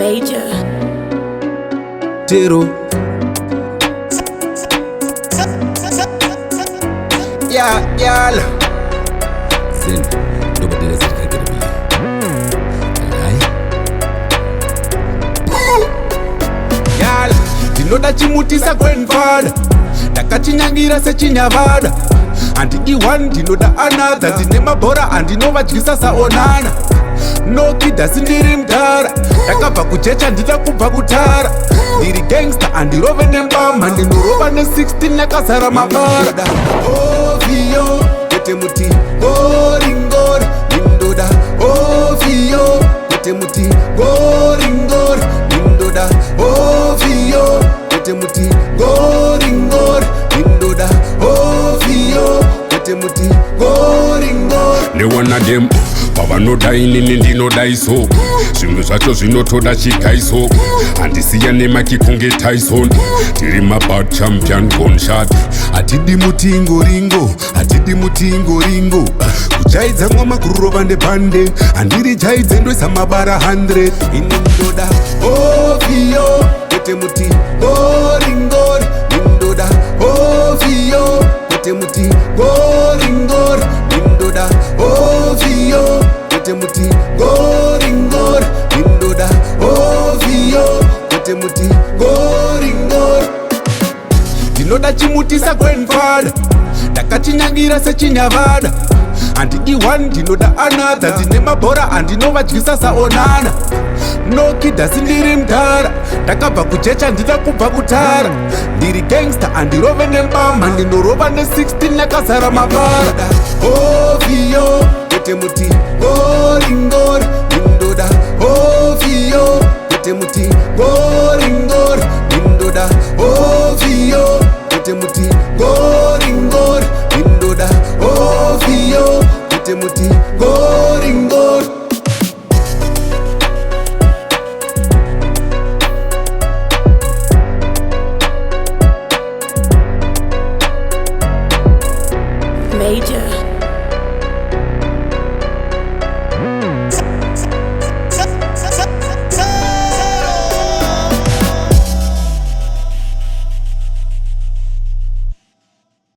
Major. Terro. Yeah, yeah. Then nobody does it like me. Yeah, ndinoda chimutisa grandfather. Ndakachinyangira sechinyavada. And iwan ndinoda another. Ndine mabhora andinovadyisa saonana. No kid asindiri mdara. Ndakabva kuchecha ndida kubva kutara. Ndiri gangster andirove nembama. Ndinorova ne16 yakazara mabara. Ovio kwete muti goringori. Ndindoda ovio kwete muti goringori. Ndindoda ovio kwete muti goringori. Ndindoda ovio kwete muti goringori. Ne one of them pavanoda inini ndinodaiso zvimwe zvacho zvinotoda chigaiso handisiya nemakikunge Tyson tiri mabad champion gunshot hatidi mutingoringo hatidi mutingoringo kujaidza mwama kurova ndebhande handiri jaidze ndoisa mabara 100 ini ndoda ovio kwete muti goringori. Ndindoda ovio kwete muti goringori. Ndindoda ovio kwete muti goringori. Ndindoda ovio kwete muti goringori. Ndinoda chimutisa grandfather. Ndakachinyangira sechinyavada. And iwan ndinoda another. Ndine mabhora andinovadyisa saonana. No kid asindiri mdara. Ndakabva kuchecha ndida kubva kutara. Ndiri gangster andirove nembama. Ndinorova ne16 yakazara mabara. Ovio kwete muti goringori.